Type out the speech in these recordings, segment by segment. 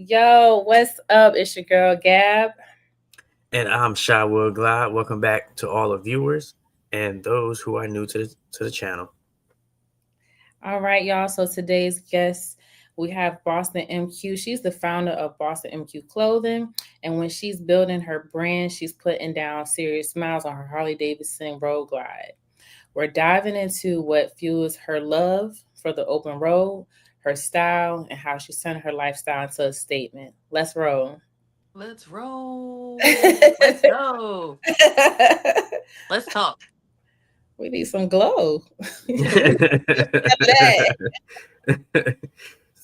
Yo, what's up? It's your girl Gab. And I'm Shy Will Glide. Welcome back to all the viewers and those who are new to the channel. All right, y'all. So today's guest, we have Boston MQ. She's the founder of Boston MQ Clothing. And when she's building her brand, she's putting down serious smiles on her Harley Davidson Road Glide. We're diving into what fuels her love for the open road, her style, and how she turned her lifestyle into a statement. Let's roll. Let's roll. Let's go. Let's talk. We need some glow. We need that.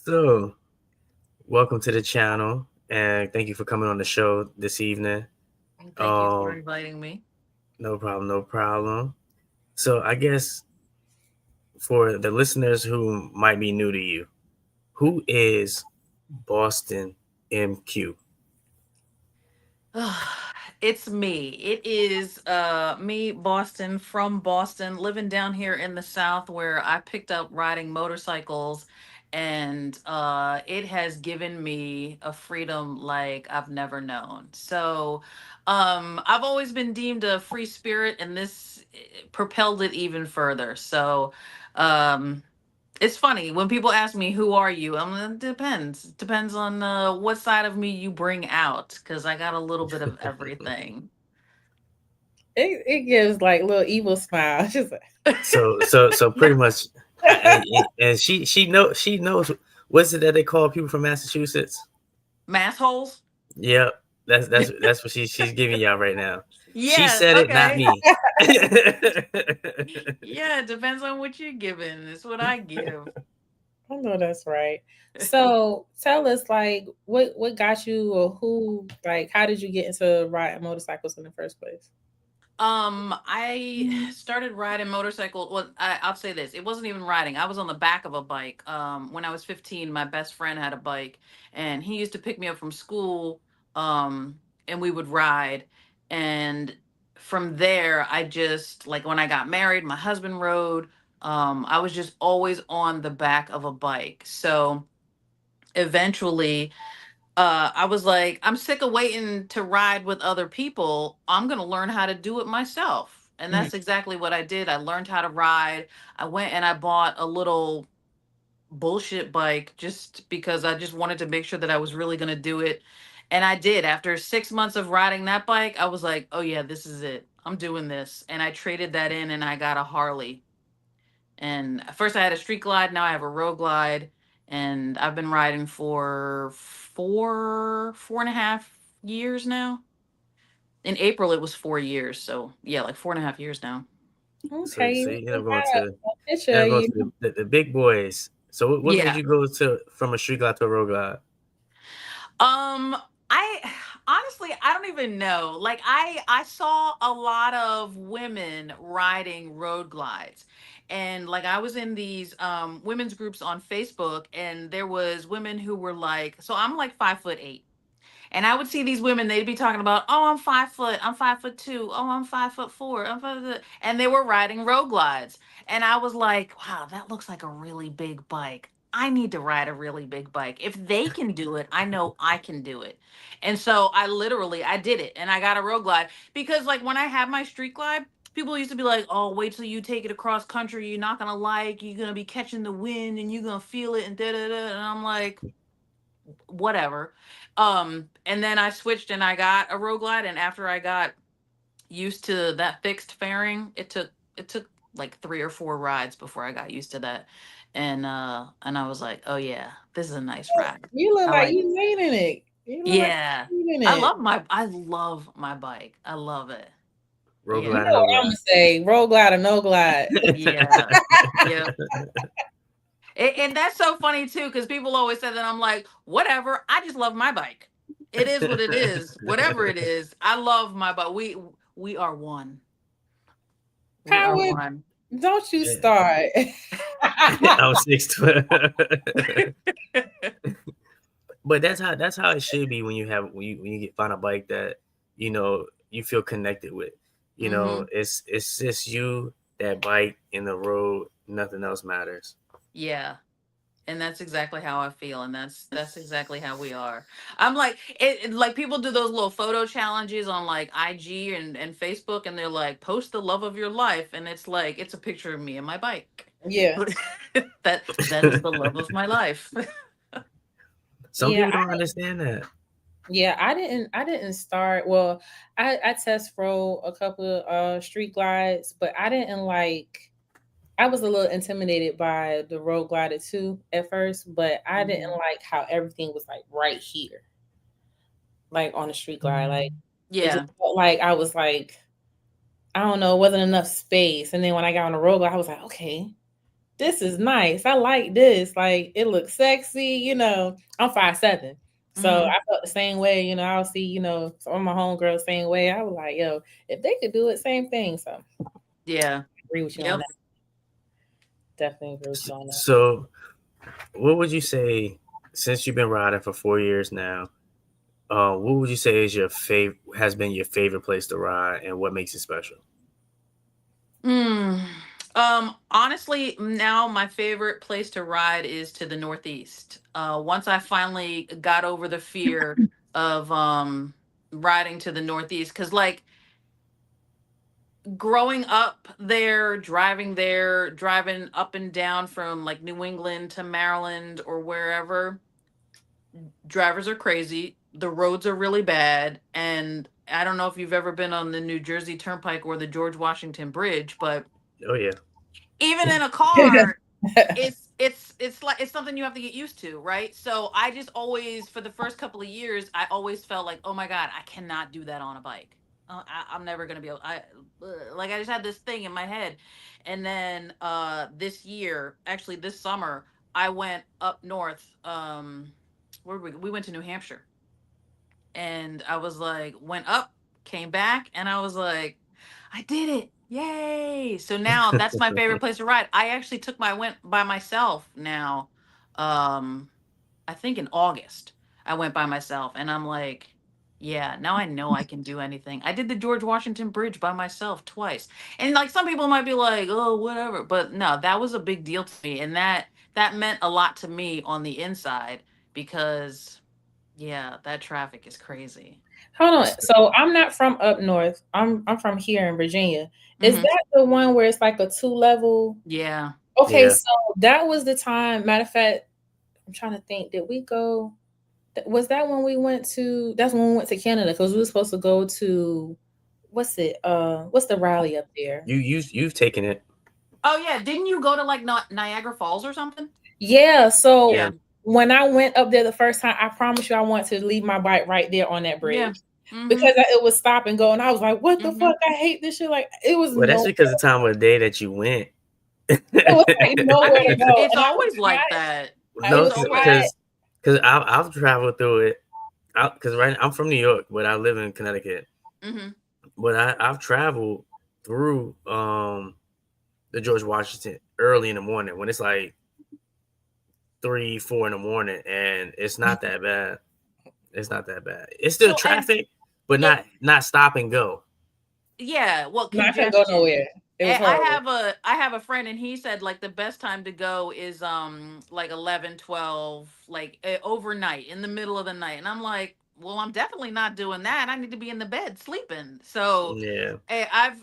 So, welcome to the channel and thank you for coming on the show this evening. Thank you for Um, inviting me. no problem, no problem. So, I guess for the listeners who might be new to you, who is Boston MQ? It's me. It is me, Boston, from Boston, living down here in the South where I picked up riding motorcycles, and it has given me a freedom like I've never known. So I've always been deemed a free spirit, and this propelled it even further. So um it's funny when people ask me, "Who are you?" I'm like, depends on what side of me you bring out, because I got a little bit of everything. It gives like little evil smile. She's like, So pretty much, and she knows what's it that they call people from Massachusetts? Mass holes. Yep, that's what she's giving y'all right now. She Yes. said it, not Okay. me. Yeah, it depends on what you're giving. It's what I give. I know that's right. So tell us, like, what got you, or who, like, how did you get into riding motorcycles in the first place? I started riding motorcycle. Well, I'll say this: it wasn't even riding. I was on the back of a bike. When I was 15, my best friend had a bike, and he used to pick me up from school. And we would ride. And from there, I just like when I got married, my husband rode. I was just always on the back of a bike. So eventually I was like, I'm sick of waiting to ride with other people. I'm going to learn how to do it myself. And Mhm. that's exactly what I did. I learned how to ride. I went and I bought a little bullshit bike just because I just wanted to make sure that I was really going to do it. And I did. After 6 months of riding that bike, I was like, oh, yeah, this is it. I'm doing this. And I traded that in and I got a Harley. And at first I had a street glide, now I have a road glide, and I've been riding for 4.5 years now. In April it was 4 years, so yeah, like 4.5 years now. so Okay, so we you know going got to a picture of you. the big boys. So what made Yeah. you go to from a street glide to a road glide? Um, I honestly I don't even know. Like I saw a lot of women riding road glides. And like I was in these women's groups on Facebook, and there was women who were like, so I'm like 5'8". And I would see these women, they'd be talking about, oh, I'm 5 foot, I'm 5'2", oh, I'm 5'4", and they were riding road glides. And I was like, wow, that looks like a really big bike. I need to ride a really big bike. If they can do it, I know I can do it. And so I did it, and I got a road glide because like when I had my street glide, people used to be like, oh, wait till you take it across country. You're not going to you're going to be catching the wind and you're going to feel it and da da da. And I'm like, whatever. And then I switched and I got a road glide, and after I got used to that fixed fairing, it took like 3 or 4 rides before I got used to that. And I was like, oh yeah, this is a nice ride. You look I like like it. you made in it. You look like Yeah. you made in it. I love my bike. I love it. Road You Yeah. glide know or no what I'm gonna say? Roll glide or no glide. Yeah. Yep. And that's so funny too, because people always say that. I'm like, whatever. I just love my bike. It is what it is. Whatever it is, I love my bike. We are one. We are Howard, one. don't you Yeah. start. I'm 6'12". But that's how it should be when you get find a bike that you feel connected with. Hmm. It's just you, that bike, in the road. Nothing else matters. Yeah. And that's exactly how I feel, and that's exactly how we are. I'm like like people do those little photo challenges on like IG and Facebook, and they're like, post the love of your life, and it's like it's a picture of me and my bike. Yeah. That is the love of my life. Some Yeah, people don't understand that. yeah, I didn't start. Well, I test rode a couple of street glides, but I didn't like I was a little intimidated by the road glider too at first, but I didn't Mhm. like how everything was like right here, like on the street glide. Like it just Yeah. felt like I was like, I don't know, it wasn't enough space. And then when I got on the road glide, I was like, okay, this is nice. I like this. Like it looks sexy, I'm 5'7". So Hmm. I felt the same way, I'll see, some of my homegirls same way. I was like, yo, if they could do it, same thing. So I Yeah. agree with you on Yep. that. Definitely agree with you on that. So, what would you say, since you've been riding for 4 years now? What would you say is has been your favorite place to ride, and what makes it special? Mm. Honestly, now my favorite place to ride is to the Northeast. Once I finally got over the fear of riding to the Northeast, because like growing up there, driving up and down from like New England to Maryland or wherever, drivers are crazy. The roads are really bad, and I don't know if you've ever been on the New Jersey Turnpike or the George Washington Bridge, but Oh yeah, even in a car, it's like it's something you have to get used to, right? So I just always, for the first couple of years, I always felt like, oh my god, I cannot do that on a bike. I'm never gonna be able. Like I just had this thing in my head, and then this year, actually this summer, I went up north. Where we went to New Hampshire, and I was like, went up, came back, and I was like, I did it. Yay. So now that's my favorite place to ride. I actually went by myself now. Um, I think in August, I went by myself, and I'm like, yeah, now I know I can do anything. I did the George Washington Bridge by myself twice. And like some people might be like, oh, whatever. But no, that was a big deal to me. And that meant a lot to me on the inside because yeah, that traffic is crazy. Hold on. So I'm not from up north. I'm from here in Virginia. Is Hmm. that the one where it's like a two level? Yeah. Okay, yeah. so that was the time. Matter of fact, I'm trying to think. Did we go? Was that when we went to? That's when we went to Canada because we were supposed to go to. What's it? What's the rally up there? You've taken it. Oh yeah, didn't you go to like Niagara Falls or something? Yeah. So Yeah. Yeah. when I went up there the first time, I promise you, I wanted to leave my bike right there on that Yeah. bridge Mhm. because it was stop and go, and I was like, "What the Mhm. fuck? I hate this shit!" Like it was Well, that's no, because the time of the day that you went. it was like I nowhere to mean, go, it's and I was always like that. I No, It's was always. tired. because I've traveled through it. Because I'm from New York, but I live in Connecticut. Mhm. But I've traveled through the George Washington early in the morning when it's like 3, 4 in the morning, and it's not that bad. It's not that bad. It's still So and traffic, but it not stop and go. yeah, well, No, I couldn't go congestion. nowhere. It was horrible. I have a friend, and he said like the best time to go is like 11, 12, like overnight in the middle of the night. And I'm like, well, I'm definitely not doing that. I need to be in the bed sleeping. So Yeah.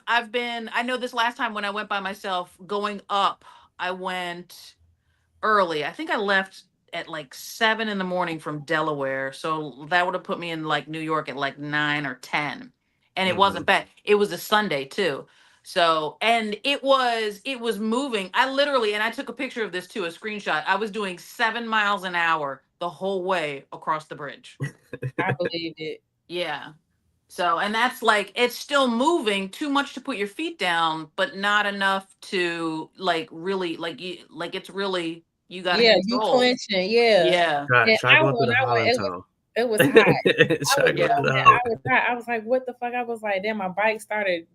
I've been, I know this last time when I went by myself going up, I went early. I think I left at like 7 in the morning from Delaware. So that would have put me in like New York at like 9 or 10. And it Hmm. wasn't bad. It was a Sunday too. So and it was moving. I literally, and I took a picture of this too, a screenshot. I was doing 7 miles an hour the whole way across the bridge. I believe it. Yeah. So, and that's like it's still moving too much to put your feet down, but not enough to like really like like it's really you got to Yeah, you control. clenching. Yeah, Yeah. and Try going through when the I went, Holland Tunnel. it was hot. I Try was going through Yeah. the man, Holland. I was hot. I was like, what the fuck? I was like, then my bike started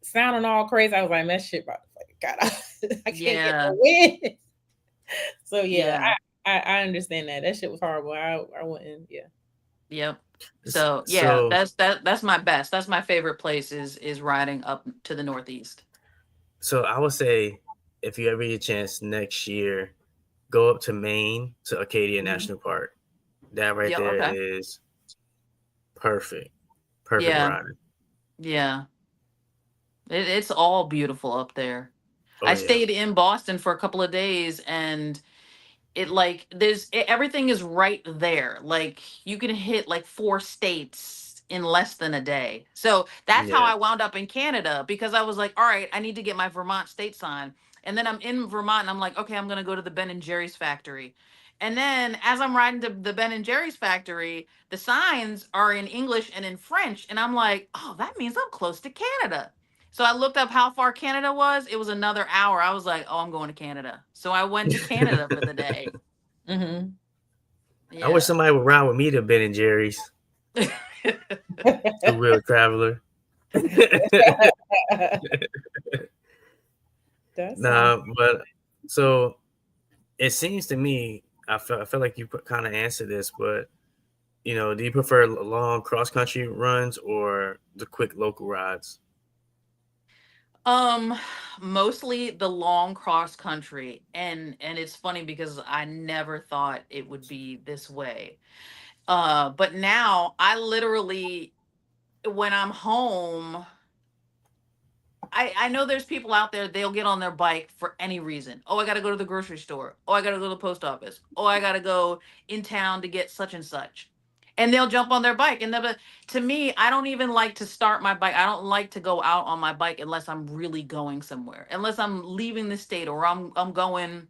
sounding all crazy. I was like, that shit about to fucking got off. I can't get Yeah. no wind. So yeah, Yeah. I understand that. That shit was horrible. I wouldn't. Yeah. Yep. So, yeah, So that's my best. That's my favorite place is riding up to the Northeast. so I would say if you ever get a chance next year, go up to Maine to Acadia Mhm. National Park. That right Yeah. there Okay. is perfect. Perfect Yeah. riding. Yeah. It's all beautiful up there. Oh I yeah. stayed in Boston for a couple of days, and it like everything is right there. Like you can hit like four states in less than a day. So that's how Yeah. I wound up in Canada, because I was like, all right, I need to get my Vermont state sign. And then I'm in Vermont and I'm like, okay, I'm gonna go to the Ben and Jerry's factory. And then as I'm riding to the Ben and Jerry's factory, the signs are in English and in French. And I'm like, oh, that means I'm close to Canada. So I looked up how far Canada was. It was another hour. I was like, oh, I'm going to Canada. So I went to Canada for the day. Mm-hmm. I wish Yeah. somebody would ride with me to Ben and Jerry's. Two wheel traveler. That sounds. Nah, but so it seems to me, I feel like you kind of answered this, but do you prefer long cross country runs or the quick local rides? um Mostly the long cross country, and it's funny because I never thought it would be this way. But now I literally, when I'm home, I know there's people out there, they'll get on their bike for any reason. Oh, I got to go to the grocery store. Oh, I got to go to the post office. Oh, I got to go in town to get such and such. And they'll jump on their bike. And to me, I don't even like to start my bike. I don't like to go out on my bike unless I'm really going somewhere. Unless I'm leaving the state, or I'm going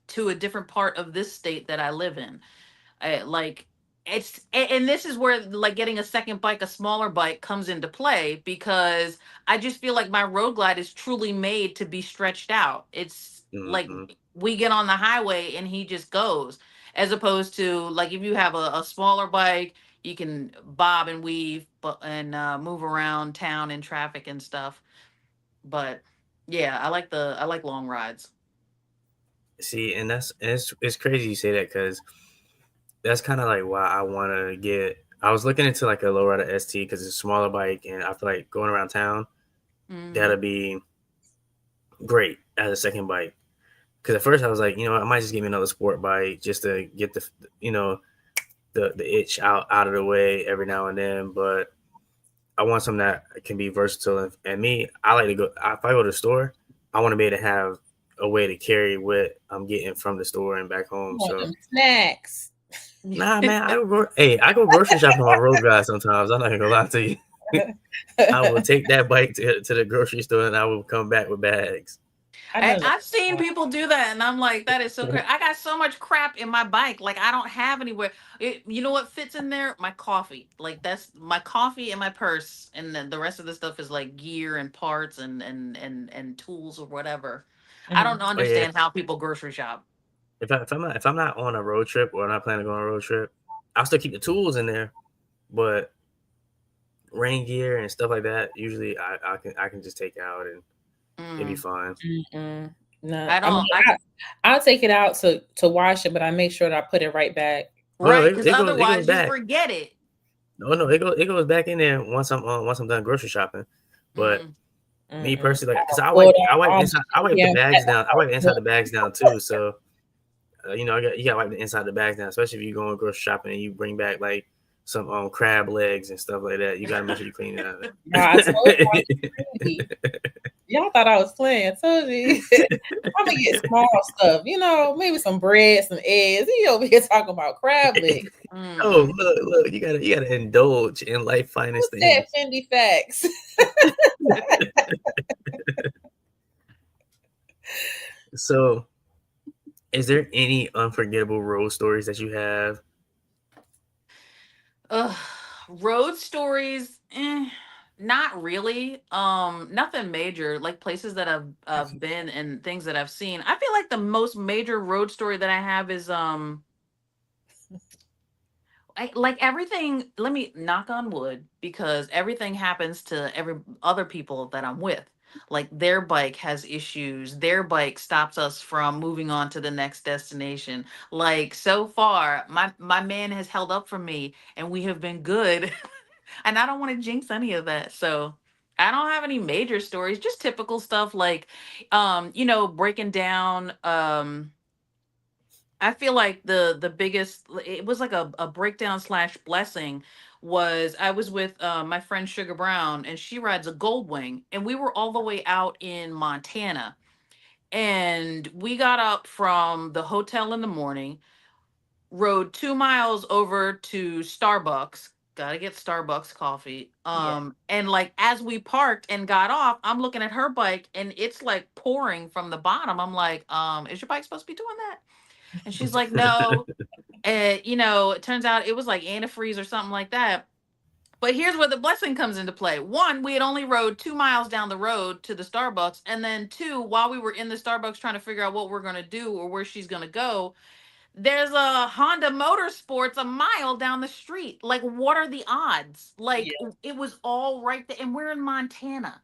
to a different part of this state that I live in. Like and this is where like getting a second bike, a smaller bike, comes into play, because I just feel like my road glide is truly made to be stretched out. It's like Hmm. we get on the highway and he just goes, as opposed to like if you have a smaller bike, you can bob and weave and move around town in traffic and stuff. But yeah, I like long rides. See, and it's crazy you say that because that's kind of like why I want to get. I was looking into like a lowrider ST because it's a smaller bike, and I feel like going around town Hmm. that'll be great as a second bike. Because at first I was like, I might just give me another sport bike just to get you know, the itch out of the way every now and then. But I want something that can be versatile. And me, I like to go. If I go to the store, I want to be able to have a way to carry what I'm getting from the store and back You home. want So them snacks. nah, man, I go grocery shopping on my road guys sometimes. I'm not gonna lie to you. I will take that bike to the grocery store and I will come back with bags. I know that. I've seen people do that, and I'm like, that is so crazy. I got so much crap in my bike, like I don't have anywhere. You know what fits in there? My coffee. Like that's my coffee and my purse, and then the rest of the stuff is like gear and parts and tools or whatever. I don't Mhm. Oh yeah, understand how people grocery shop. if I'm not on a road trip or not planning to go on a road trip, I'll still keep the tools in there. But rain gear and stuff like that, usually I can just take out and it'd be Mm, fine. Mm-mm. No, I I mean, don't. I I'll take it out to wash it, but I make sure that I put it right back. Oh no, Right, because it goes otherwise you back. forget it. No, it goes back in there once I'm done grocery shopping. But Mm. me Mm-mm. personally, like, cause Pulled I out wipe the all inside, I my wipe the damn bags down, I wipe the inside pet- the bags down too. So you got to wipe the inside the bags down, especially if you go grocery shopping and you bring back like some crab legs and stuff like that. You got to make sure you clean it Y'all, I told you I was out. crazy. Y'all thought I was playing. I told you. I'm gonna get small stuff, maybe some bread, some eggs. He over here talking about crab legs. Oh, Mm-mm. look, you gotta indulge in life Who finest said things. Fendi facts? So, is there any unforgettable road stories that you have? Ugh, road stories, not really. Nothing major. Like places that I've been and things that I've seen. I feel like the most major road story that I have is like everything. Let me knock on wood, because everything happens to every other people that I'm with. Like their bike has issues. Their bike stops us from moving on to the next destination. Like so far, my man has held up for me, and we have been good. And I don't want to jinx any of that. So I don't have any major stories, just typical stuff like breaking down I feel like the biggest, it was like a breakdown slash blessing, was I was with my friend Sugar Brown, and she rides a Goldwing, and we were all the way out in Montana, and we got up from the hotel in the morning, rode 2 miles over to Starbucks. Gotta get Starbucks coffee. Yeah. And like as we parked and got off, I'm looking at her bike and it's like pouring from the bottom. I'm like, is your bike supposed to be doing that? And she's like, no. And it turns out it was like antifreeze or something like that. But here's where the blessing comes into play. One, we had only rode 2 miles down the road to the Starbucks. And then two, while we were in the Starbucks trying to figure out what we're going to do or where she's going to go, there's a Honda Motorsports a mile down the street. Like, what are the odds? Like, Yeah. it was all right there. And we're in Montana,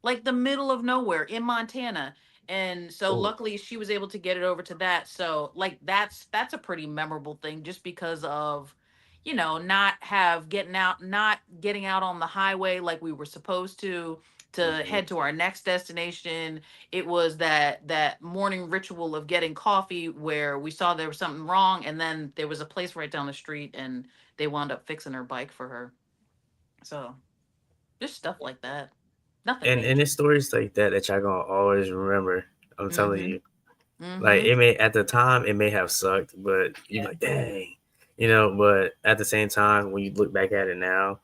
like the middle of nowhere in Montana. And so Oh, luckily she was able to get it over to that. So like that's a pretty memorable thing just because of not have getting out not getting out on the highway like we were supposed to mhm. head to our next destination. It was that morning ritual of getting coffee where we saw there was something wrong, and then there was a place right down the street and they wound up fixing her bike for her. So just stuff like that. Nothing And major. it's stories like that that y'all gonna always remember. I'm telling Mm-hmm. you. Like Mm-hmm. it may at the time it may have sucked, but you're Yeah. like, dang, But at the same time, when you look back at it now,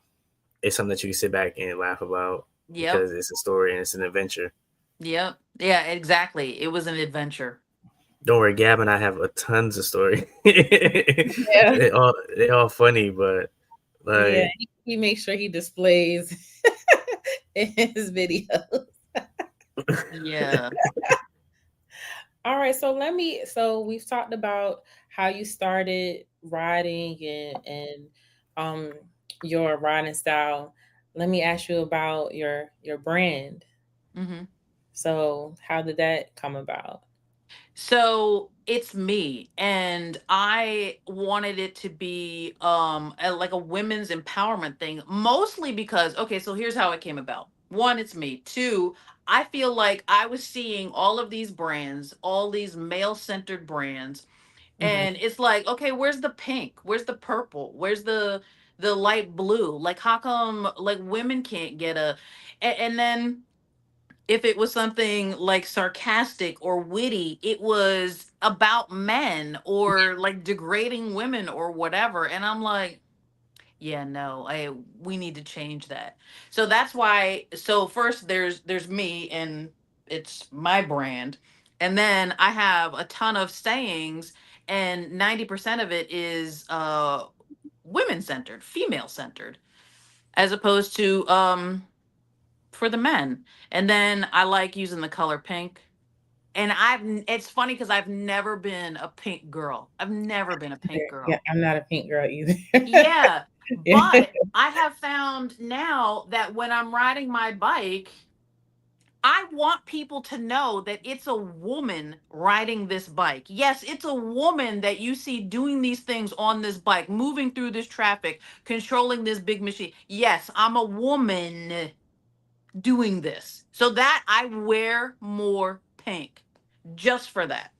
it's something that you can sit back and laugh about Yep. because it's a story and it's an adventure. Yep. Yeah, exactly. It was an adventure. Don't worry, Gab and I have a tons of stories. Yeah. They all funny, but Yeah. like He makes sure he displays in his videos. Yeah. All right, so we've talked about how you started riding and um your riding style. Let me ask you about your brand. Hmm. So how did that come about? So it's me, and I wanted it to be like a women's empowerment thing, mostly because, okay, so here's how it came about. One, it's me. Two, I feel like I was seeing all of these brands, all these male-centered brands, Hmm. and it's like, okay, where's the pink, where's the purple, where's the light blue? Like, how come like women can't get and then if it was something like sarcastic or witty, it was about men or like degrading women or whatever, and I'm like, yeah, no, we need to change that. So that's why. So first there's me, and it's my brand, and then I have a ton of sayings, and 90% of it is women centered, female centered, as opposed to for the men. And then I like using the color pink. And it's funny because I've never been a pink girl. I've never been a pink Yeah, girl. I'm not a pink girl either. Yeah, Yeah. but I have found now that when I'm riding my bike, I want people to know that it's a woman riding this bike. Yes, it's a woman that you see doing these things on this bike, moving through this traffic, controlling this big machine. Yes, I'm a woman doing this. So that I wear more pink just for that.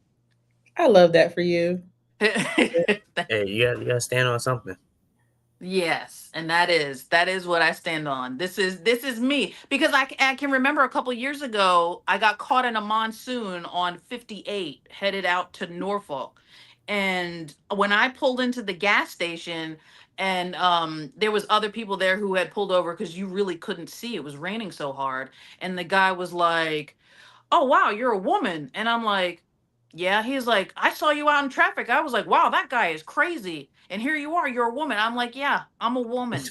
I love that for you. hey, you gotta stand on something. Yes, and that is what I stand on. This is me because I can remember a couple years ago I got caught in a monsoon on 58 headed out to Norfolk. And when I pulled into the gas station, and there was other people there who had pulled over cuz you really couldn't see, it was raining so hard, and the guy was like, "Oh wow, you're a woman." And I'm like, "Yeah." He's like, "I saw you out in traffic." I was like, "Wow, that guy is crazy." And here you are, you're a woman. I'm like, "Yeah, I'm a woman."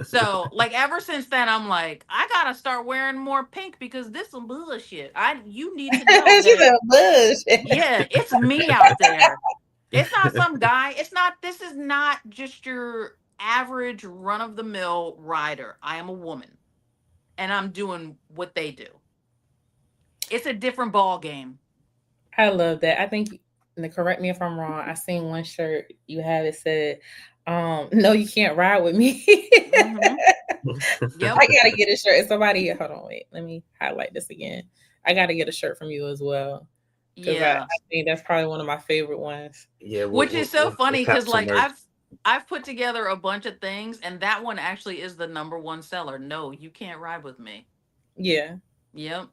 So like ever since then, I'm like, I gotta start wearing more pink because this some bullshit. You need to know She's that, a bush. yeah, it's me out there. It's not some guy. It's not. This is not just your average run of the mill rider. I am a woman, and I'm doing what they do. It's a different ball game. I love that. I think, and correct me if I'm wrong, I seen one shirt you had it said, no, you can't ride with me. Hmm. Yep. I gotta get a shirt. And somebody, hold on, wait, let me highlight this again. I gotta get a shirt from you as well. because I Yeah. think that's probably one of my favorite ones. Yeah, Which is so we'll funny cop because some like merch. I've put together a bunch of things and that one actually is the number one seller. No, you can't ride with me. Yeah. Yep.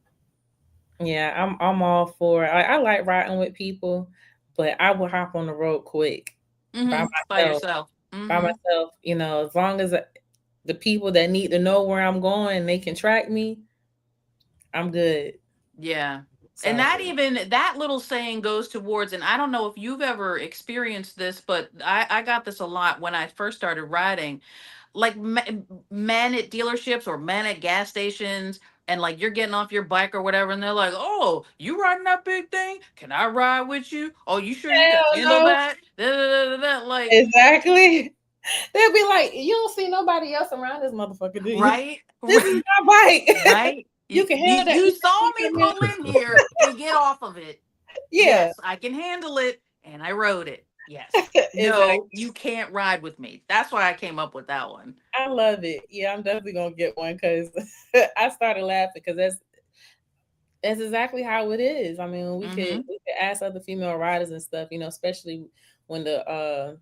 Yeah, I'm all for it. I like riding with people, but I will hop on the road quick by Mm-hmm. By myself. yourself. By Mm-hmm. myself, as long as the people that need to know where I'm going, they can track me, I'm good. Yeah. And So that even that little saying goes towards, and I don't know if you've ever experienced this, but I got this a lot when I first started riding. Like men at dealerships or men at gas stations, and like you're getting off your bike or whatever, and they're like, "Oh, you riding that big thing? Can I ride with you? Oh, you sure you can hell handle no. that?" Da, da, da, da, da. Like, Exactly. They'll be like, "You don't see nobody else around this motherfucker, do you? right, This is my bike. right. You You, can you handle that. you You saw can me handle pull that." in here and get off of it. Yeah, Yes, I can handle it, and I rode it. Yes. No, exactly. you can't ride with me. That's why I came up with that one. I love it. Yeah, I'm definitely gonna get one because I started laughing because that's exactly how it is. I mean, Mm-hmm. we could ask other female riders and stuff, especially when the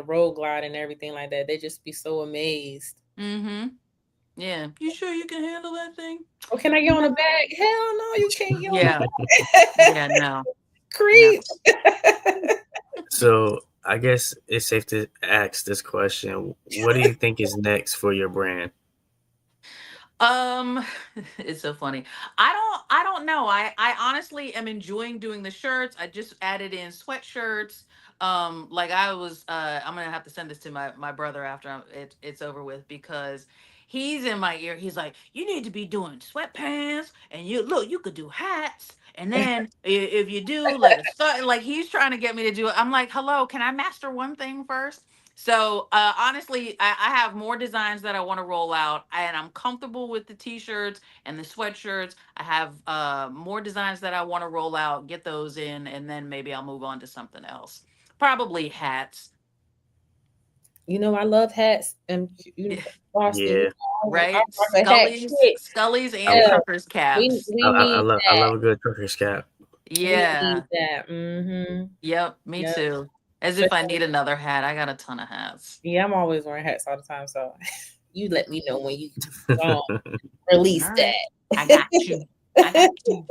road glide and everything like that. They just be so amazed. Mm-hmm. Yeah. You sure you can handle that thing? Oh, can I get on the No. back? Hell no, you can't get on Yeah. the back. Yeah, no. No. Creep. So I guess it's safe to ask this question: what do you think is next for your brand? Um, it's so funny. I don't know. I honestly am enjoying doing the shirts. I just added in sweatshirts. Like I was I'm gonna have to send this to my brother after it's over with because he's in my ear. He's like, you need to be doing sweatpants and you look, you could do hats. And then if you do like a like he's trying to get me to do it. I'm like, hello, can I master one thing first? So honestly, I have more designs that I want to roll out, and I'm comfortable with the t-shirts and the sweatshirts. I have more designs that I want to roll out, get those in, and then maybe I'll move on to something else. Probably hats, I love hats and Boston. Yeah, I right? rock a hat quick. Scullies, and I, Yeah, truckers caps. we need I that. love a good trucker's cap. We need Yeah. that. Mm-hmm. Yep. Me Yep. too. As if I Especially, need another hat. I got a ton of hats. yeah, I'm always wearing hats all the time. So you let me know when you gonna release All right. I that. got you. I got you.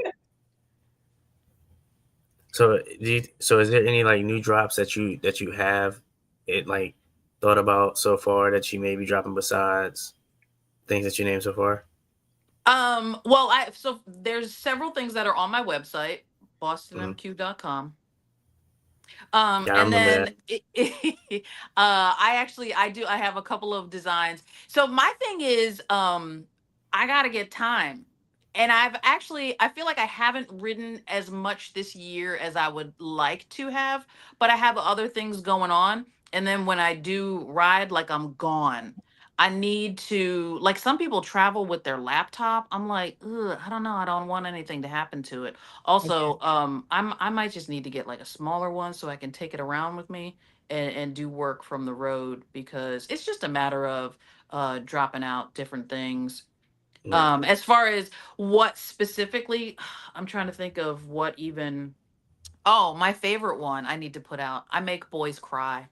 So so is there any like new drops that you have it like thought about so far that you may be dropping besides things that you named so far? Well, I so there's several things that are on my website, Mm. bostonmq.com. Yeah, I And remember that. then I have a couple of designs. So my thing is, I gotta get time. And I feel like I haven't ridden as much this year as I would like to have, but I have other things going on. And then when I do ride, like I'm gone. I need to, like some people travel with their laptop. I'm like, ugh, I don't know. I don't want anything to happen to it. Also, I might just need to get like a smaller one so I can take it around with me and do work from the road because it's just a matter of dropping out different things. Yeah. As far as what specifically, I'm trying to think of what even. Oh, my favorite one I need to put out. I make boys cry.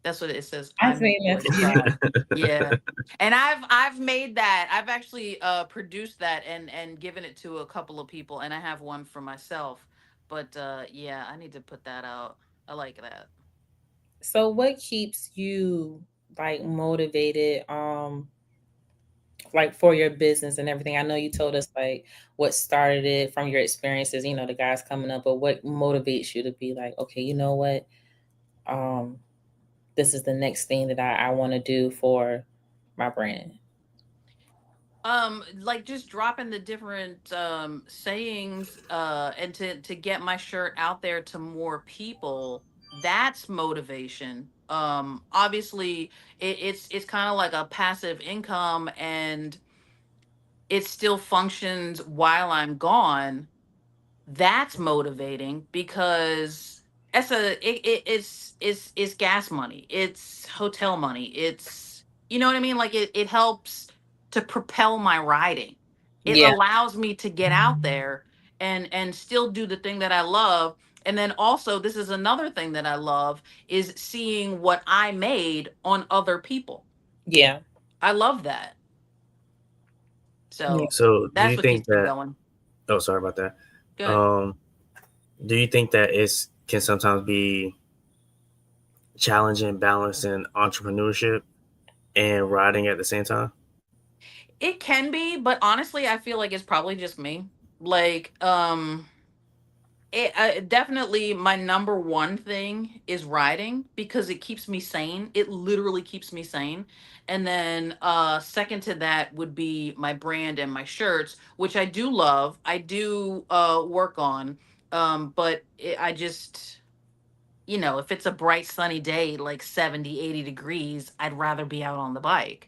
That's what it says. I I make seen that boys too. cry. Yeah. And I've made that. I've actually produced that and given it to a couple of people and I have one for myself. But yeah, I need to put that out. I like that. So what keeps you like motivated like for your business and everything? I know you told us like what started it from your experiences, the guys coming up, but what motivates you to be like, okay, you know what? Um this is the next thing that I want to do for my brand. Like just dropping the different sayings and to get my shirt out there to more people, that's motivation. Obviously it's kind of like a passive income and it still functions while I'm gone. That's motivating because it's gas money, it's hotel money, it's you know what I mean, like it helps to propel my riding. It Yeah. allows me to get out there and still do the thing that I love. And then also, this is another thing that I love, is seeing what I made on other people. Yeah. I love that. Yeah. So So do that's you what think keeps me that? going. Oh, sorry about that. Good. Um, do you think that it's can sometimes be challenging balancing entrepreneurship and writing at the same time? It can be, but honestly, I feel like it's probably just me. Like, definitely my number one thing is writing because it keeps me sane. It literally keeps me sane. And then second to that would be my brand and my shirts, which I do love. I do work on. But I just, if it's a bright sunny day like 70, 80 degrees, I'd rather be out on the bike.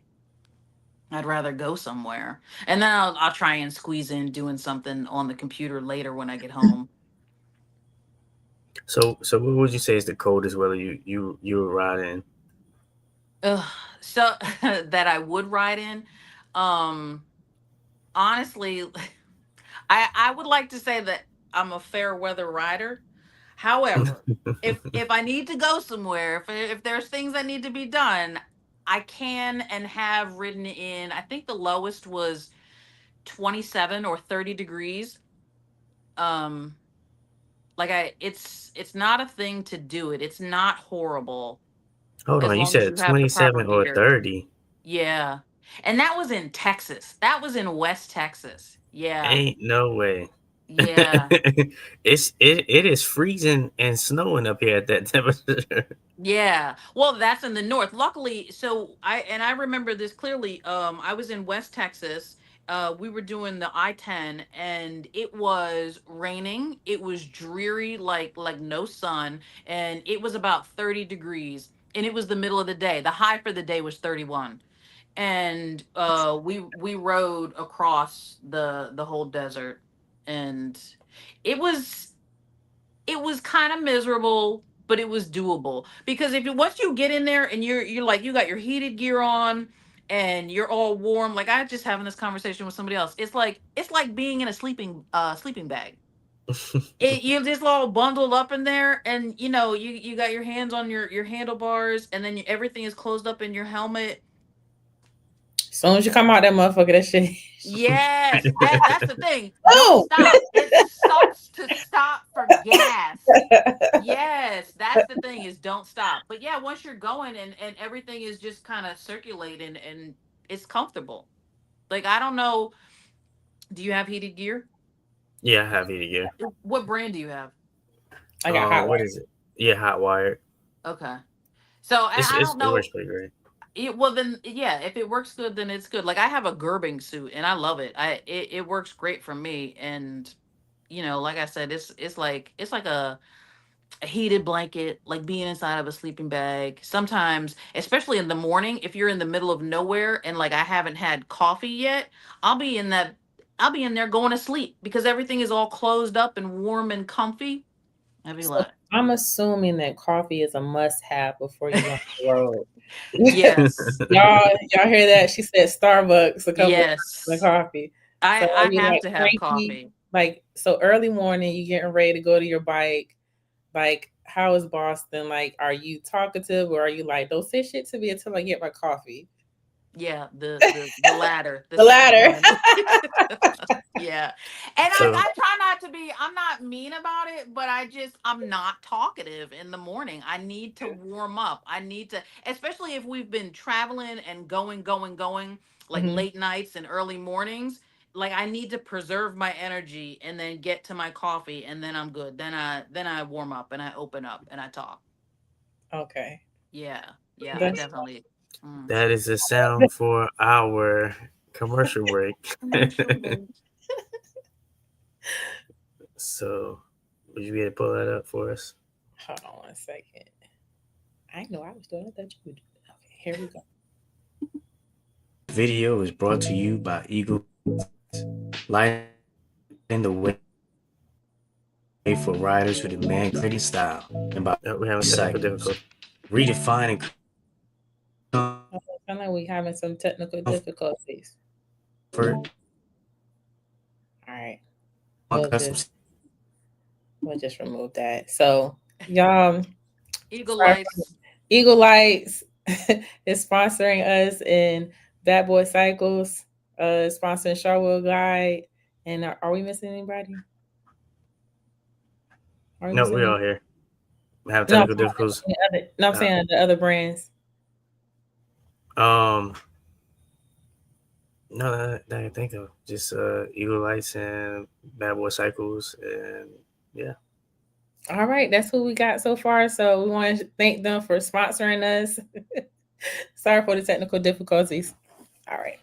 I'd rather go somewhere. And then I'll try and squeeze in doing something on the computer later when I get home. So what would you say is the coldest weather you were riding? Ugh, so that I would ride in. Um, Honestly, I would like to say that I'm a fair weather rider. However, if I need to go somewhere, if there's things that need to be done, I can and have ridden in. I think the lowest was 27 or 30 degrees. Um, it's not a thing to do it. It's not horrible Hold as on, you long as said you have the proper 27 or gear. 30? Yeah. And that was in Texas. That was in West Texas. Yeah. Ain't no way. Yeah. It is freezing and snowing up here at that temperature. Yeah. Well, that's in the north. Luckily, so I remember this clearly. I was in West Texas. We were doing the I-10 and it was raining. It was dreary, like no sun, and it was about 30 degrees. And it was the middle of the day. The high for the day was 31. And we rode across the whole desert, and it was it was kind of miserable, but it was doable because if you once you get in there and you're like you got your heated gear on and you're all warm. Like I was just having this conversation with somebody else. It's like being in a sleeping bag. You're just all bundled up in there, and you got your hands on your handlebars, and then everything is closed up in your helmet. As soon as you come out that motherfucker, that shit. Yes, that's the thing. Don't Oh. stop. It sucks to stop for gas. Yes, that's the thing, is don't stop. But yeah, once you're going and everything is just kind of circulating and it's comfortable. Like I don't know, do you have heated gear? Yeah, I have heated gear. What brand do you have? I got hot What water. is it? Yeah, hot wired. Okay. So I don't It know. works pretty great. Well then, yeah, if it works good, then it's good. Like I have a Gerbing suit and I love it. It works great for me. And like I said, it's like a heated blanket, like being inside of a sleeping bag. Sometimes, especially in the morning, if you're in the middle of nowhere and like I haven't had coffee yet, I'll be in that I'll be in there going to sleep because everything is all closed up and warm and comfy. I'd be So like, I'm assuming that coffee is a must have before you go on the road. yes, Y'all hear that? She said Starbucks a couple of times in the yes. coffee. So are I you have like to have cranky? coffee. Like so early morning, you getting ready to go to your bike. Like, how is Boston? Like, are you talkative or are you like, don't say shit to me until I get my coffee? Yeah, the latter, the The second latter. one. Yeah. And So I try not to be, I'm not mean about it, but I'm not talkative in the morning. I need to warm up. I need to, especially if we've been traveling and going, like Mhm. late nights and early mornings. Like I need to preserve my energy and then get to my coffee and then I'm good. Then I warm up and I open up and I talk. Okay. Yeah. Yeah, I That's definitely. Mm. that is the sound for our commercial break. Commercial break. So would you be able to pull that up for us? hold on one second. I know I was doing it. I thought you would do it. Okay, here we go. Video is brought to you by Eagle, lighting the way for riders who demand creative style and by we having technical difficulty. Redefining Oh, I sound like we having some technical comfort. difficulties. All right. We'll just we'll just remove that. So y'all, Eagle sorry, lights. Eagle Lights is sponsoring us, in Bad Boy Cycles, sponsoring Sharwell Guide. And are we missing anybody? Are we No, missing we any? all here. We have No, I'm technical talking difficulties. about any other, no, I'm saying the other brands. Um, no, that I can think of. Just Eagle Lights and Bad Boy Cycles, and yeah. All right, that's who we got so far. So we want to thank them for sponsoring us. Sorry for the technical difficulties. All right.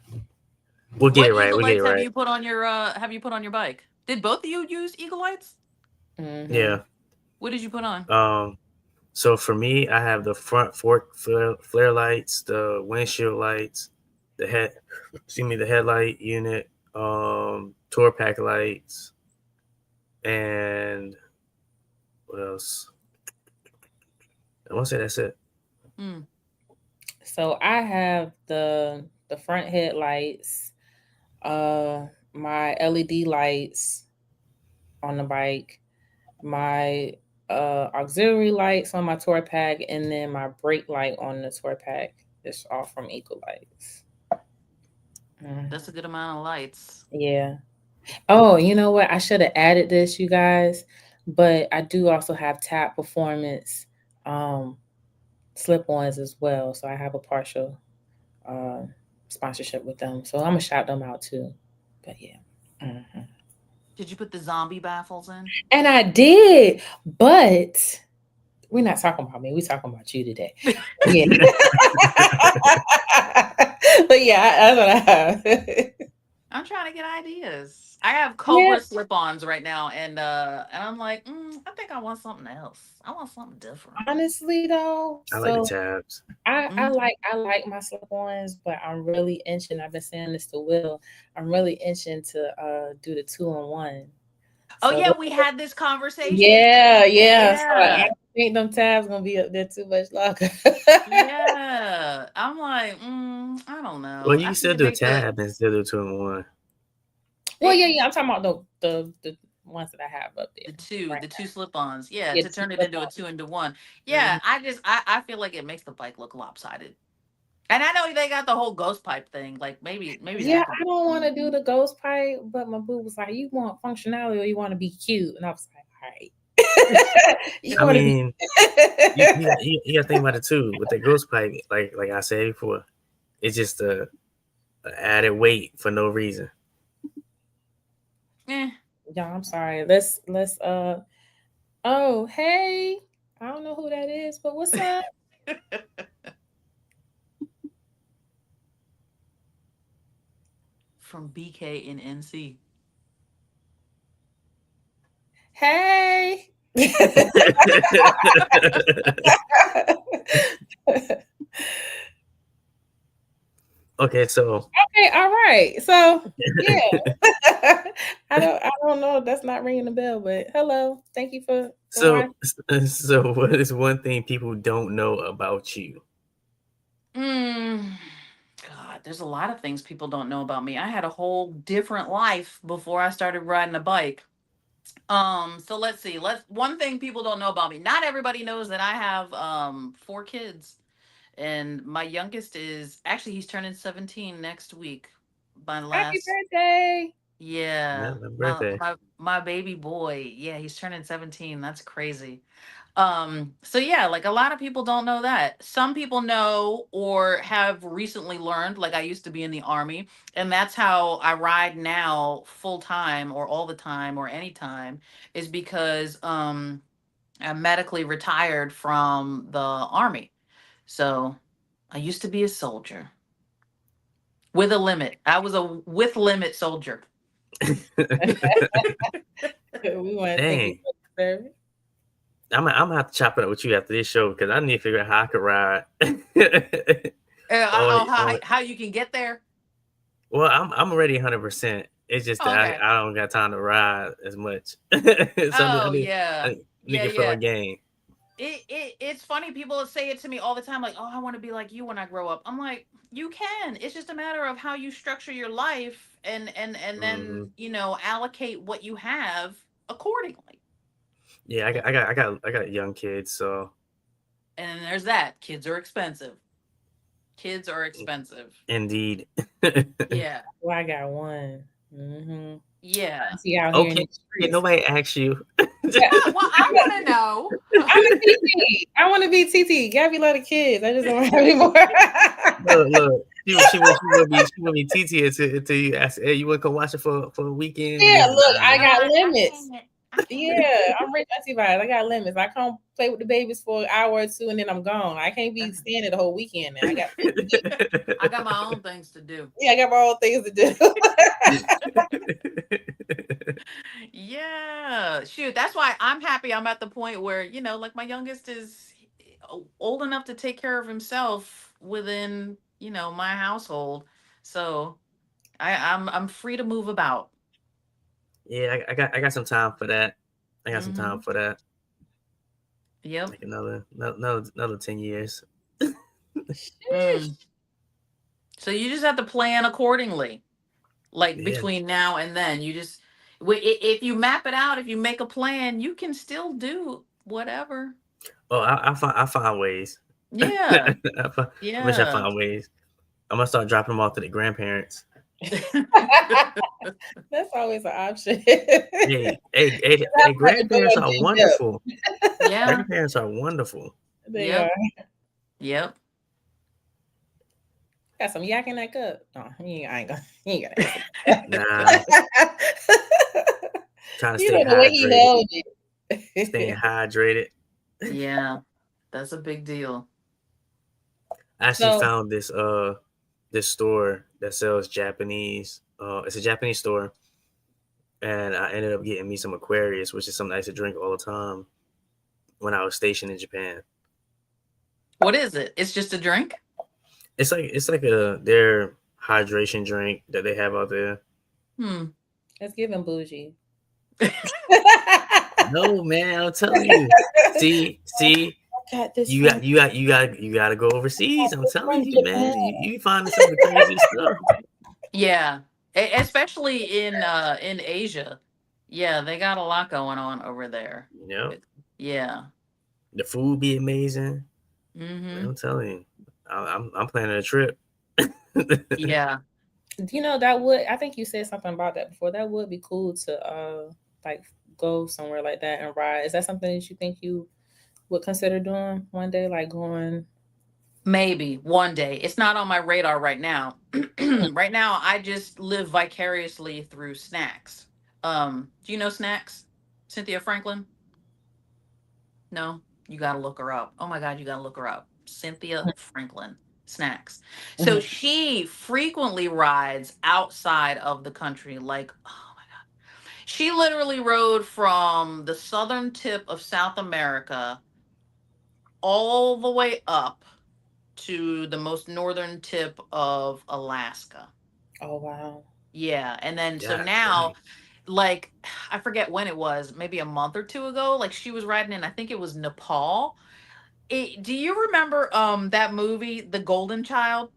We'll get What it right. eagle We'll get it lights right. have you put on your bike? Did both of you use eagle lights? Mm-hmm. Yeah. What did you put on? So for me, I have the front fork flare lights, the windshield lights, the head, excuse me, the headlight unit, tour pack lights, and what else? I want to say that's it. Hmm. So I have the front headlights, uh, my LED lights on the bike, my auxiliary lights on my tour pack, and then my brake light on the tour pack. It's all from Eco Lights. Mhm. That's a good amount of lights. Yeah. Oh, you know what? I should have added this, you guys, but I do also have Tap Performance um, slip-ons as well. So I have a partial uh, sponsorship with them. So I'm gonna shout them out too. But yeah. Mhm. Did you put the zombie baffles in? And I did, but we're not talking about me. We're talking about you today. Yeah. But yeah, that's what I have. I'm trying to get ideas. I have Yeah, Cobra slip-ons right now, and I'm like, I think I want something else. I want something different. honestly though, I like the so tabs. Mm. I like my slip-ons, but I'm really inching. I've been saying this to Will. I'm really inching to do the 2-in-1. Oh So yeah, we had this conversation. yeah, yeah. So I Yeah, think them tabs gonna be up there too much longer. yeah. I'm like, I don't Well, know. you I can think still it do a makes the tab and still do 2-in-1. Well, it, yeah, yeah. I'm talking about the ones that I have up there right the two slip-ons. Yeah, now. Yeah, to the two turn it into a slip-ons. two into one. Mhm. Yeah, I feel like it makes the bike look lopsided. And I know they got the whole ghost pipe thing. Like maybe Yeah, that could I be. don't want to do the ghost pipe, but my boo was like, "You want functionality or you want to be cute?" And I was like, "All right, you I want to be." mean, you got to think about it too. With the ghost pipe, like I said before, it's just a added weight for no reason. Eh. Yeah, I'm sorry. Let's. Oh, hey, I don't know who that is, but what's up? From BK in NC. Hey. Okay, so Okay, all right. So yeah, I don't know. That's not ringing the bell, but hello. Thank you for so watching. so what is one thing people don't know about you? Mm, God, there's a lot of things people don't know about me. I had a whole different life before I started riding a bike. So let's see. Let's One thing people don't know about me. Not everybody knows that I have four kids. And my youngest is actually he's turning 17 next week. My Happy last birthday. Yeah, Yeah, my birthday. my baby boy. Yeah, he's turning 17. That's crazy. So yeah, like a lot of people don't know that. Some people know or have recently learned, like I used to be in the army, and that's how I ride now full time or all the time or anytime, is because I'm medically retired from the army. So I used to be a soldier with a limit. I was a with limit soldier. We want to thank you Dang, for the service. I'm gonna have to chop it up with you after this show because I need to figure out how I could ride. oh, oh, How you can get there? well, I'm already 100%. It's just that Oh, okay. I don't got time to ride as much. So Oh yeah, I need yeah, to fill my yeah. game. It's funny. People say it to me all the time, like, "Oh, I want to be like you when I grow up." I'm like, you can. It's just a matter of how you structure your life, and Hmm. then allocate what you have accordingly. Yeah, I got young kids, so And then there's that. Kids are expensive. Kids are expensive. indeed. Yeah, Well, I got one. yeah. See out here in Okay, the period. streets. Nobody asked you. Yeah, Well, I want to know. I'm a TT. I want to be TT. Gabby love the kids. I just don't have any more. Look. She will be TT until you ask. Hey, you want to come watch it for a weekend? Yeah, Just look, nah. I got I limits. can't. I can't. Yeah, I'm rich auntie vibes. I got limits. I can't play with the babies for an hour or two and then I'm gone. I can't be standing the whole weekend now. I got I got my own things to do. yeah, I got my own things to do. Yeah, shoot. That's why I'm happy. I'm at the point where like my youngest is old enough to take care of himself within my household. So I'm free to move about. Yeah, I got some time for that. I got some time Mm-hmm. for that. Yep. Like another 10 years. Mm. So you just have to plan accordingly. Like Yeah. between now and then, you just if you map it out, if you make a plan, you can still do whatever. Oh, I find ways. Yeah. I wish I Yeah. found ways. I'm gonna start dropping them off to the grandparents. That's always an option. Hey, Like the door grandparents are dinged up. wonderful. Yeah. Grandparents are wonderful. They are. Yep. Yep. Got some yak in that cup. No, I ain't gonna. You ain't gonna ask Nah, it. trying to You stay know the way he hydrated. held Staying it. hydrated. Yeah. That's a big deal. I actually So, found this store that sells Japanese. It's a Japanese store, and I ended up getting me some Aquarius, which is something I used to drink all the time when I was stationed in Japan. What is it? It's just a drink? It's like their hydration drink that they have out there. Hmm. let's give him bougie. No, man, I'm telling you. See, Got this you from got you got you got you got to go overseas. I'm telling you, man. Japan. You finding some of the craziest stuff. Yeah. Especially in Asia. Yeah, they got a lot going on over there. You know, Yeah. the food be amazing. Man, Mm-hmm. I'm telling you, I'm planning a trip. Yeah. You know that would I think you said something about that before. That would be cool to like go somewhere like that and ride. Is that something that you think you would consider doing one day, like going? Maybe one day. It's not on my radar right now. Right now, I just live vicariously through Snacks. Do you know Snacks? Cynthia Franklin? No, you got to look her up. Oh my God, you got to look her up. Cynthia Franklin, Snacks. So Mhm. she frequently rides outside of the country. Like, oh my God. She literally rode from the southern tip of South America all the way up to the most northern tip of Alaska. Oh wow. Yeah. And then so God now, dang. like, I forget when it was, maybe a month or two ago, like she was riding in, I think it was Nepal. Do you remember that movie, The Golden Child,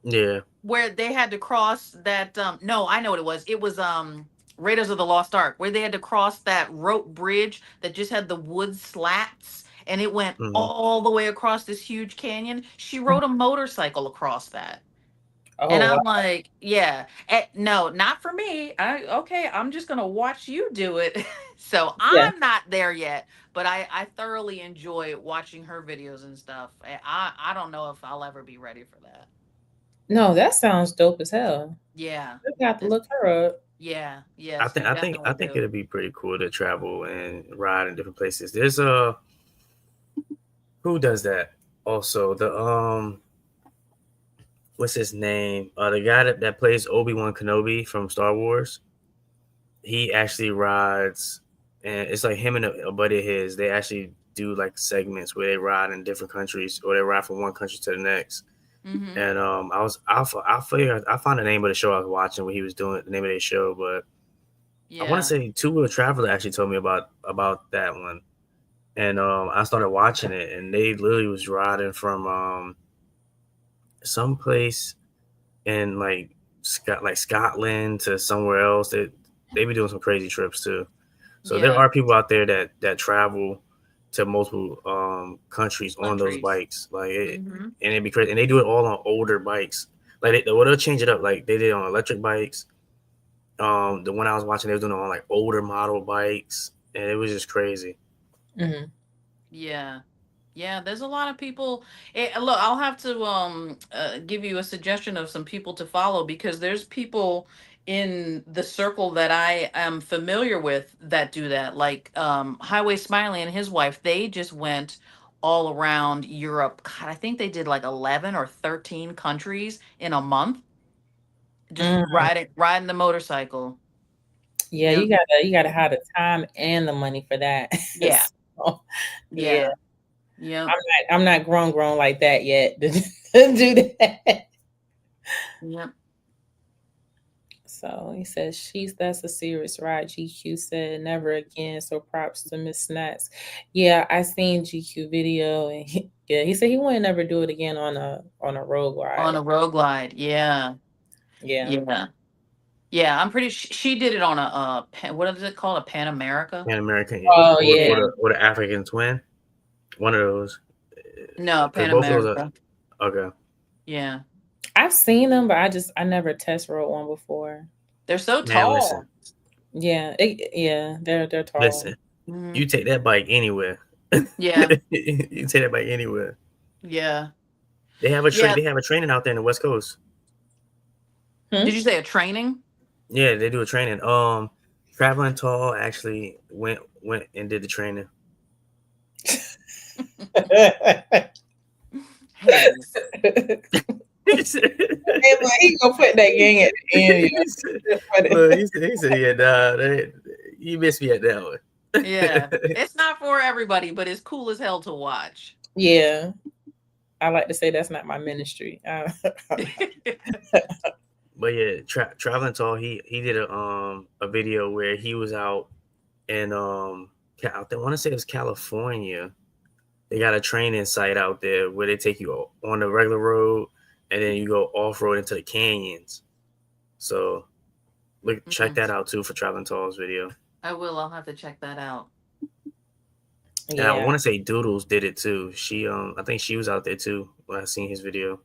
Yeah. where they had to cross that no, I know what it was. It was Raiders of the Lost Ark, where they had to cross that rope bridge that just had the wood slats and it went Hmm. all the way across this huge canyon. She rode a motorcycle across that. And Oh wow. I'm like, yeah, no, not for me. Okay, I'm just gonna watch you do it. So Yeah. I'm not there yet, but I thoroughly enjoy watching her videos and stuff. I don't know if I'll ever be ready for that. No, that sounds dope as hell. Yeah, I have to this, look her up. yeah, I yes, think you I think I definitely think do. it'd be pretty cool to travel and ride in different places. There's who does that also? The what's his name? The guy that plays Obi-Wan Kenobi from Star Wars. He actually rides, and it's like him and a buddy of his. They actually do like segments where they ride in different countries, or they ride from one country to the next. Mm-hmm. And I found the name of the show I was watching when he was doing the name of their show, but I want to Yeah. say Two Wheel Traveler actually told me about that one. and I started watching it, and they literally was riding from some place in like Scotland to somewhere else. They be doing some crazy trips too. So there Yeah. are people out there that travel to multiple countries on those Countries. bikes, like it, Mm-hmm. and it'd be crazy. And they do it all on older bikes. Like they'll change it up. Like they did on electric bikes. The one I was watching, they was doing it on like older model bikes, and it was just crazy. Hmm. Yeah. Yeah, there's a lot of people. Look, I'll have to give you a suggestion of some people to follow because there's people in the circle that I am familiar with that do that. Like Highway Smiley and his wife, they just went all around Europe. God, I think they did like 11 or 13 countries in a month, just Hmm. riding the motorcycle. Yeah, Yep. you gotta have the time and the money for that. Yeah. So, yeah, Yeah. Yep. I'm not grown like that yet to do that. Yep. So he says that's a serious ride. GQ said never again. So props to Miss Snacks. Yeah, I seen GQ video and yeah, he said he wouldn't never do it again on a road On ride. a road glide. Yeah. Yeah. Yeah. Yeah, I'm pretty she did it on a what is it called? A Pan America? Pan American, yeah, Oh or yeah. Yeah. the African twin, one of those, No, because Pan both of those America. are okay. Yeah. I've seen them, but I never test rode one before. They're so Man, listen, tall. Yeah, they're tall. listen. Hmm. You take that bike anywhere. Yeah. You take that bike anywhere. Yeah. They Yeah. have a training out there in the West Coast. Hmm? Did you say a training? Yeah, they do a training. Traveling Tall actually went and did the training. Haters. he said, Hey, look, he gonna put that gang at the end. look, Yeah. he said, yeah, nah, you missed me at that Yeah. one. It's not for everybody, but it's cool as hell to watch. Yeah, I like to say that's not my ministry. But yeah, Traveling Tall, he did a video where he was out in I want to say it was California. They got a training site out there where they take you on the regular road and then you go off road into the canyons. So look, check Mm, that out too for Traveling Tall's video. I will. I'll have to check that out. And I Yeah. want to say Doodles did it too. I think she was out there too when I seen his video.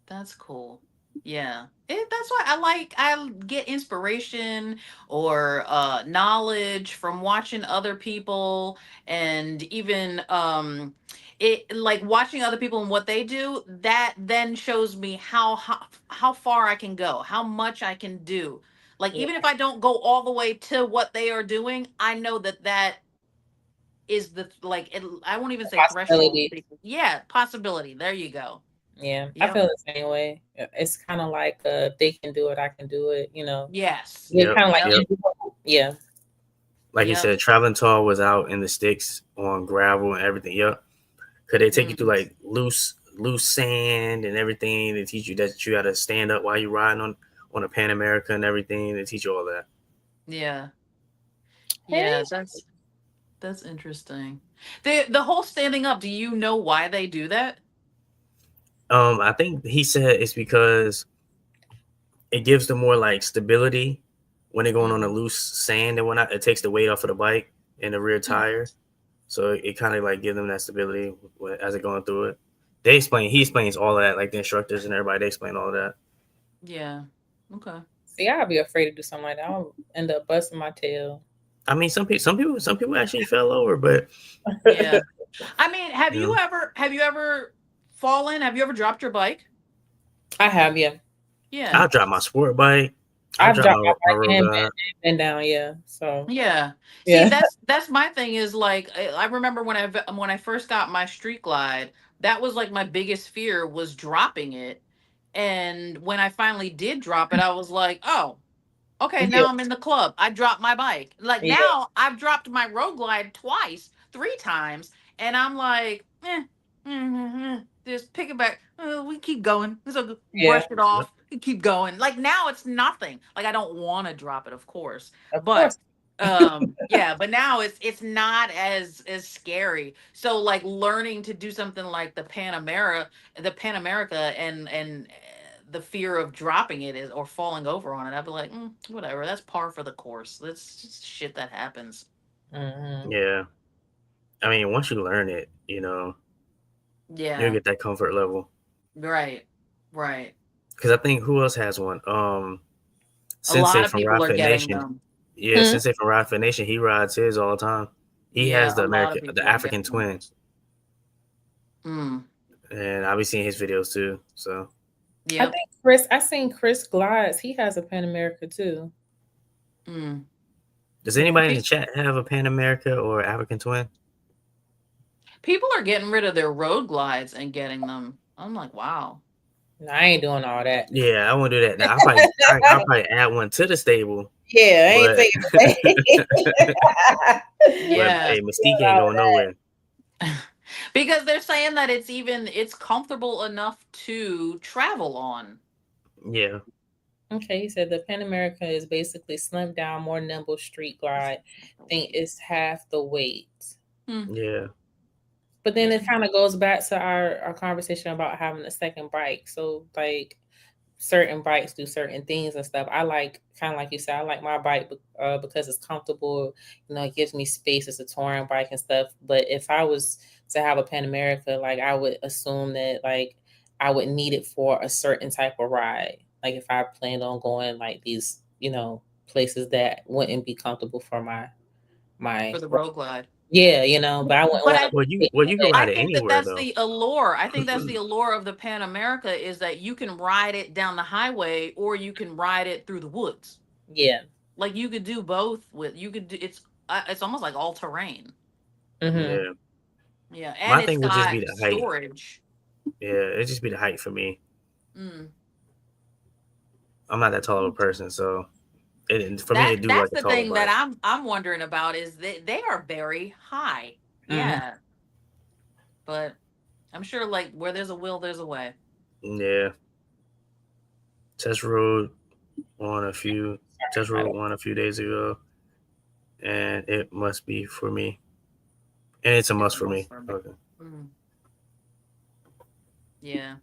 That's cool. Yeah. That's why I get inspiration or knowledge from watching other people and even it like watching other people and what they do that then shows me how far I can go, how much I can do. Like Yeah. even if I don't go all the way to what they are doing, I know that that is the like I won't even say threshold. Possibility. Yeah, possibility. There you go. Yeah, I Yep. feel the same way. It's kind of like if they can do it, I can do it. Yes. We're Yep, kind of like Yep. yep. yeah, Like he Yep. said, Traveling Tall was out in the sticks on gravel and everything. Yep. Could they take you through Mm, like loose sand and everything? They teach you that you got to stand up while you're riding on a Pan America and everything. They teach you all that. yeah. Yeah, hey, that's interesting. The whole standing up, do you know why they do that? I think he said it's because it gives them more like stability when they're going on a Mm, loose sand and whatnot. It takes the weight off of the bike and the rear mm, tire, so it kind of like gives them that stability as they're going through it. He explains all that, like the instructors and everybody. They explain all that. yeah. Okay. see, I'll be afraid to do something like that. I'll end up busting my tail. I mean, some people actually fell over, but Yeah. I mean, you know, have you ever fallen? Have you ever dropped your bike? I have, yeah. Yeah. I dropped my sport bike. I I've dropped dropped my my bike road and guide. been down, yeah. So Yeah. See, yeah, that's my thing is like I remember when I first got my street glide, that was like my biggest fear was dropping it. And when I finally did drop it, I was like, "Oh, okay, yeah, now I'm in the club. I dropped my bike. Like yeah, now I've dropped my road glide twice, three times, and I'm like, just pick it back. We keep going. So yeah. brush it Yep. off. We keep going. Like now it's nothing. Like I don't want to drop it, of course, Of but course. Yeah, but now it's not as scary. So like learning to do something like the Pan America, and the fear of dropping it is or falling over on it, I'd be like, whatever, that's par for the course. That's just shit that happens. Mm-hmm. Yeah. I mean, once you learn it, you'll Yeah, get that comfort level. right, right. Because I think who else has one? A lot Sensei of from people Rod are Fit getting Nation. them. Yeah, Hmm. Sensei from Rod Fit Nation. He rides his all the time. He Yeah, has a lot of The people are African getting them. twin, Mm, and I'll be seeing his videos too. So, I yep. think I seen Chris Glides. He has a Pan America too. Mm. does Yeah. anybody in the chat have a Pan America or African twin? People are getting rid of their road glides and getting them. I'm like, wow. No, I ain't doing all that. Yeah, I won't do that. Now, I'll probably add one to the stable, Yeah, I ain't but taking it. but Yeah. hey, Mystique ain't going nowhere. Because they're saying that it's comfortable enough to travel on. Yeah, Okay, he said the Pan America is basically slimmed down, more nimble street glide. Think it's half the weight. Hmm. yeah, But then Yeah. it kind of goes back to our conversation about having a second bike. So like certain bikes do certain things and stuff. I like kind of like you said, I like my bike because it's comfortable. It gives me space. It's a touring bike and stuff. But if I was to have a Pan America, like I would assume that like I would need it for a certain type of ride. Like if I planned on going like these, places that wouldn't be comfortable for my For the road glide. yeah, but I wouldn't But want I well, you can I ride it think that anywhere that's though. the allure. I think that's the allure of the Pan America is that you can ride it down the highway or you can ride it through the woods. yeah. Like you could do both with you could do it's almost like all terrain. Mm-hmm. Yeah, Yeah, and my it's thing would just got be the height. storage. Yeah, it'd just be the height for me. Mm. I'm not that tall of a person, so for me to do like That's a the taller thing that bike. I'm wondering about is they are very high. Mm-hmm. Yeah, but I'm sure like where there's a will, there's a way. Yeah, test road on a few test Sorry, road one a few days ago, and it must be for me, and it's a It's must a for must me. for me. Okay. Mm. Yeah.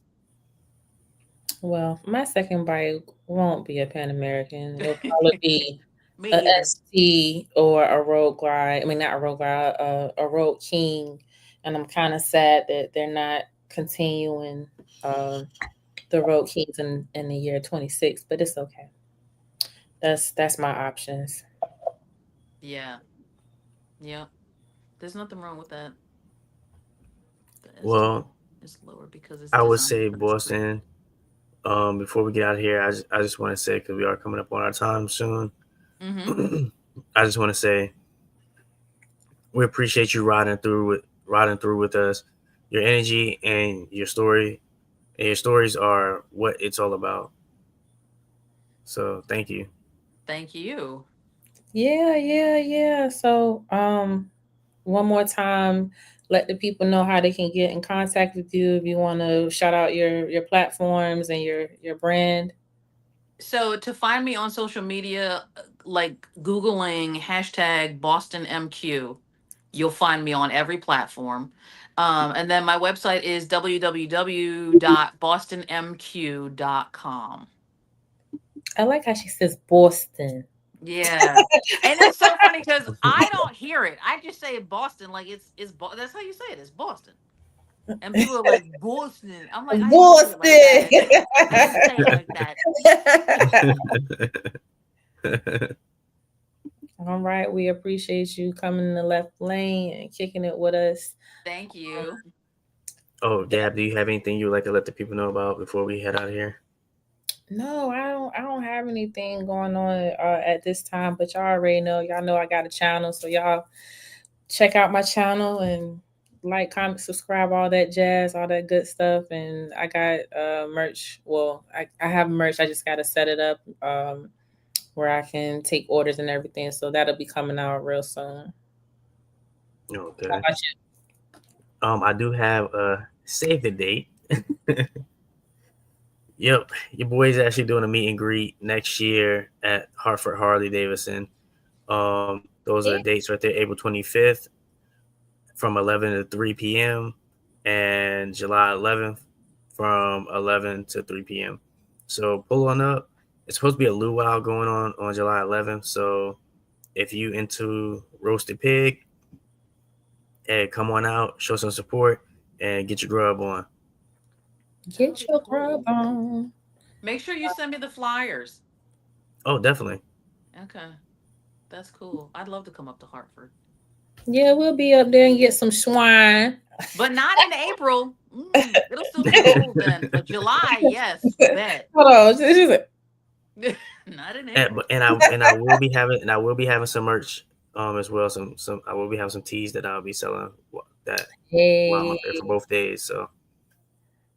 well, my second bike won't be a Pan American. It'll probably be Me a either. ST or a Road Glide. I mean, not a Road Glide, a Road King. And I'm kind of sad that they're not continuing the Road Kings in the year 26, but it's okay. That's my options. Yeah. Yeah. There's nothing wrong with that. The ST Well, is lower because it's I would designed say for the street. Boston. Before we get out of here, I just want to say because we are coming up on our time soon. Mm-hmm. I just want to say we appreciate you riding through with us. Your energy and your stories are what it's all about. So thank you. Thank you. Yeah, yeah, yeah. So, one more time, let the people know how they can get in contact with you if you want to shout out your platforms and your brand. So to find me on social media, like Googling hashtag Boston MQ, you'll find me on every platform. And then my website is www.bostonmq.com. I like how she says Boston. Yeah. And it's so funny because I don't hear it. I just say Boston like that's how you say it. It's Boston. And people are like, Boston. I'm like, I didn't say it like Boston. that. I didn't say it like that. All right, we appreciate you coming in the left lane and kicking it with us. Thank Um, you. Oh, Gab, do you have anything you would like to let the people know about before we head out of here? No, I don't. I don't have anything going on at this time. But y'all already know. Y'all know I got a channel, so y'all check out my channel and like, comment, subscribe, all that jazz, all that good stuff. And I got merch. Well, I have merch. I just got to set it up where I can take orders and everything. So that'll be coming out real soon. How Okay. about you? I do have a save the date. Yep, your boy's actually doing a meet and greet next year at Hartford Harley Davidson. Those are the dates right there. April 25th from 11 to 3 p.m. and July 11th from 11 to 3 p.m. So pull on up. It's supposed to be a luau going on July 11th. So if you into roasted pig, hey, come on out, show some support, and get your grub on. Get your grub on. Make sure you send me the flyers. Oh, definitely. Okay. That's cool. I'd love to come up to Hartford. Yeah, we'll be up there and get some swine. But not in April. It'll still be cold then. But July, yes, bet. Hold on. She's like, Not in And, April. I will be having some merch as well. Some I will be having some teas that I'll be selling that while I'm hey, up there for both days. So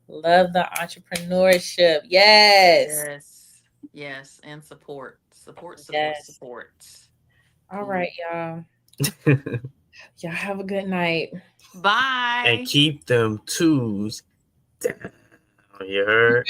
love the entrepreneurship. Yes. Yes. Yes. And support. Support, support, Yes. support. All Cool. right, y'all. Y'all have a good night. and Bye. keep them twos down. You heard?